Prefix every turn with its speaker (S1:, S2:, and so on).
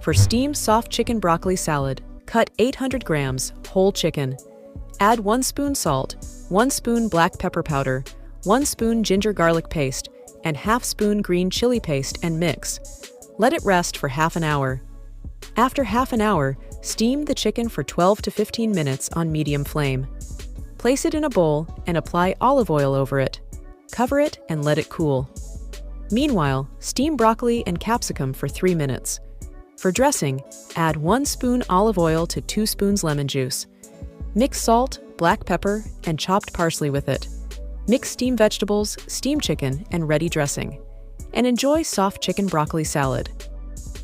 S1: For steamed soft chicken broccoli salad, cut 800 grams whole chicken. Add 1 spoon salt, 1 spoon black pepper powder, 1 spoon ginger garlic paste, and ½ spoon green chili paste and mix. Let it rest for half an hour. After half an hour, steam the chicken for 12 to 15 minutes on medium flame. Place it in a bowl and apply olive oil over it. Cover it and let it cool. Meanwhile, steam broccoli and capsicum for 3 minutes. For dressing, add 1 spoon olive oil to 2 spoons lemon juice. Mix salt, black pepper, and chopped parsley with it. Mix steamed vegetables, steamed chicken, and ready dressing. And enjoy soft chicken broccoli salad.